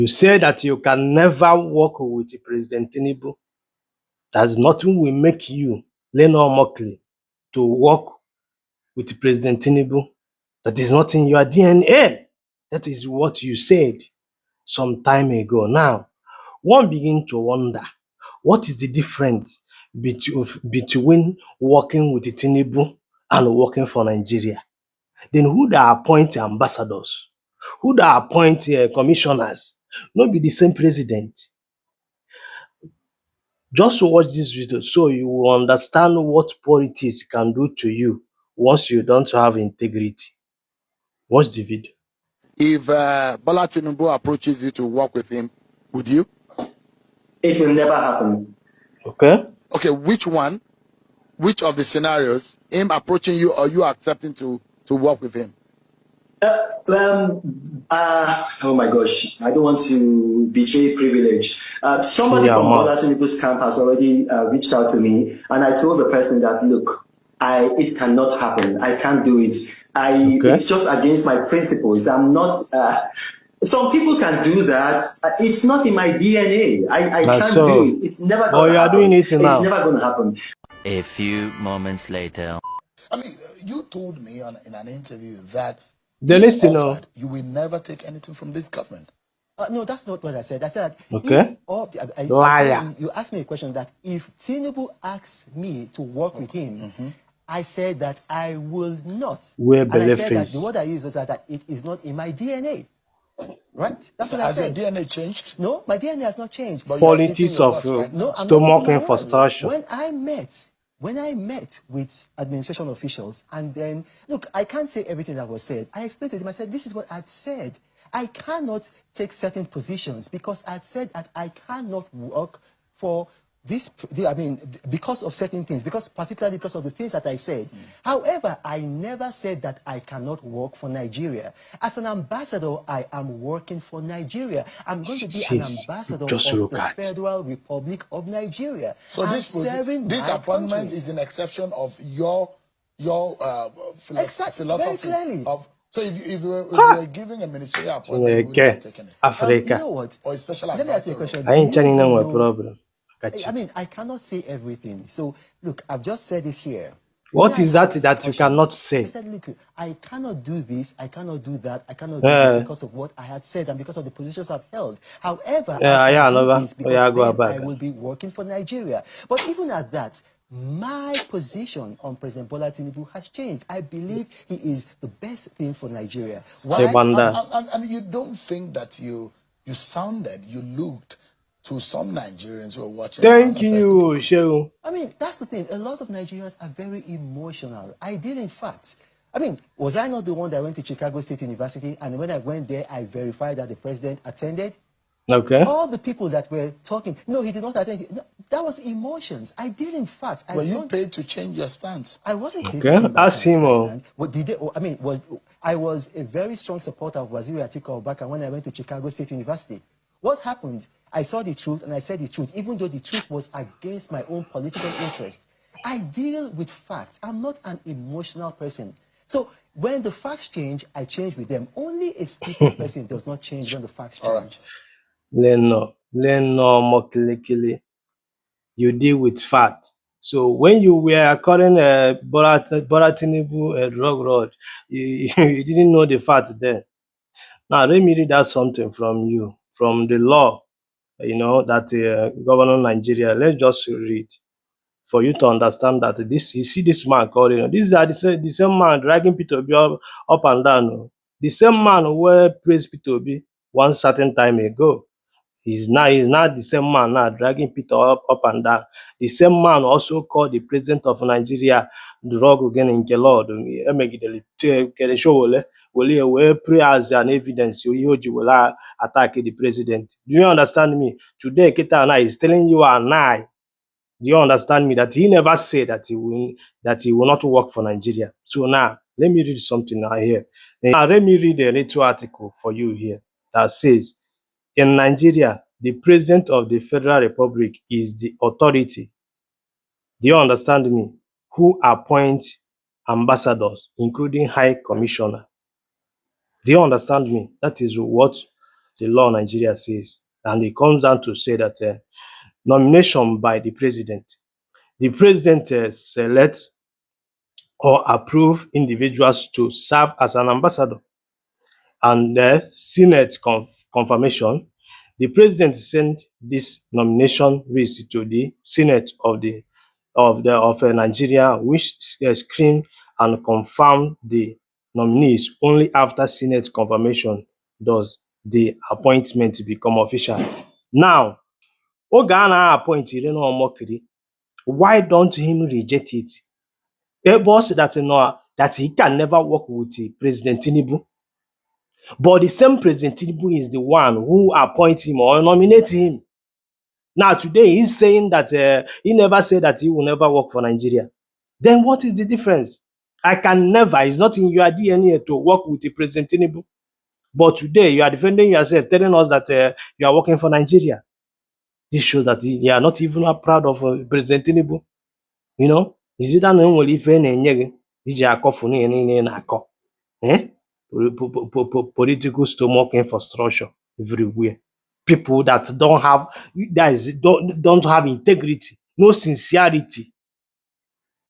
You say that you can never work with President Tinubu. There's nothing will make you, Reno omokri, to work with President Tinubu. That is not in your DNA. That is what you said some time ago. Now, one begin to wonder, what is the difference between working with Tinubu and working for Nigeria? Then who that appoint ambassadors? Who that appoint commissioners? Not be the same president. Just watch this video so you will understand what politics can do to you once you don't have integrity. Watch the video. If Bola Tinubu approaches you to work with him, would you? It will never happen. Okay? Okay, which one? Which of the scenarios? Him approaching you or you accepting to work with him? Oh my gosh, I don't want to betray privilege. Somebody from Bola Tinubu's camp has already reached out to me, and I told the person that, look, it cannot happen. I can't do it. It's just against my principles. I'm not. Some people can do that. It's not in my DNA. I can't do it. It's never going to happen. Doing it now. It's never going to happen. A few moments later. I mean, you told me in an interview that you will never take anything from this government. No, that's not what I said. I said, liar. You asked me a question that if Tinubu asks me to work with him, I said that I will not. And I said that the word I used was that it is not in my DNA. Right? That's what I said. Has your DNA changed? No, my DNA has not changed. But politics of stomach and frustration. When I met with administration officials, and then, look, I can't say everything that was said. I explained to them, I said, this is what I'd said. I cannot take certain positions because I'd said that I cannot work for this, because of certain things, particularly because of the things that I said. However, I never said that I cannot work for Nigeria. As an ambassador, I am working for Nigeria. I'm going to be an ambassador of the Federal Republic of Nigeria. So this appointment is an exception of your philosophy. Very clearly. So if you were giving a ministerial appointment, you would have taken it. Africa. You know what? Or a special Let me ask you a question. I ain't telling them my problem. I mean, I cannot say everything. So, look, I've just said this here. What is that you cannot say? I said, look, I cannot do this, I cannot do that, I cannot do this because of what I had said and because of the positions I've held. However, I will be working for Nigeria. But even at that, my position on President Bola Tinubu has changed. I believe he is the best thing for Nigeria. Why? And you don't think that you looked to some Nigerians who are watching. Thank you, Shehu. I mean, that's the thing. A lot of Nigerians are very emotional. I did, in fact. I mean, was I not the one that went to Chicago State University, and when I went there, I verified that the president attended? Okay. All the people that were talking, no, he did not attend. No, that was emotions. I did, in fact. Were you paid to change your stance? I wasn't paid to change ask him. What did they? I was a very strong supporter of Waziri Atiku Abubakar when I went to Chicago State University. What happened? I saw the truth and I said the truth, even though the truth was against my own political interest. I deal with facts. I'm not an emotional person. So when the facts change, I change with them. Only a stupid person does not change when the facts change. Reno omokri. You deal with fact. So when you were calling Bola Tinubu a drug lord, you didn't know the fact then. Now let me read that something from you, from the law. That governor Nigeria. Let's just read for you to understand that this. You see this man calling. These are the same man dragging Peter Obi up and down. The same man who praised Peter Obi one certain time ago. He's not the same man now dragging Peter up and down. The same man also called the president of Nigeria drug again in Lord. Will pray as an evidence you will attack the president. Do you understand me? Today, Ketana is telling you and I. Do you understand me? That he never said that he will not work for Nigeria. So now let me read something now here. Now let me read a little article for you here that says, in Nigeria, the president of the Federal Republic is the authority. Do you understand me? Who appoints ambassadors, including high commissioner. Do you understand me? That is what the law in Nigeria says. And it comes down to say that nomination by the president. The president selects or approve individuals to serve as an ambassador. And the Senate confirmation, the president sent this nomination list to the Senate of Nigeria, which screened and confirmed the nominees. Only after Senate confirmation does the appointment become official. Now, oge a na-appoint Reno omokri, why don't him reject it? Ebo said that he can never work with President Tinubu. But the same President Tinubu is the one who appoints him or nominates him. Now today he's saying that he never said that he will never work for Nigeria. Then what is the difference? I can never, it's not in your DNA to work with the President Tinubu. But today you are defending yourself, telling us that you are working for Nigeria. This shows that you are not even proud of President Tinubu. You know, is it that no one ife na-enye gị iji akọfu niile na-akọ? Political stomach infrastructure everywhere. People that don't have integrity, no sincerity.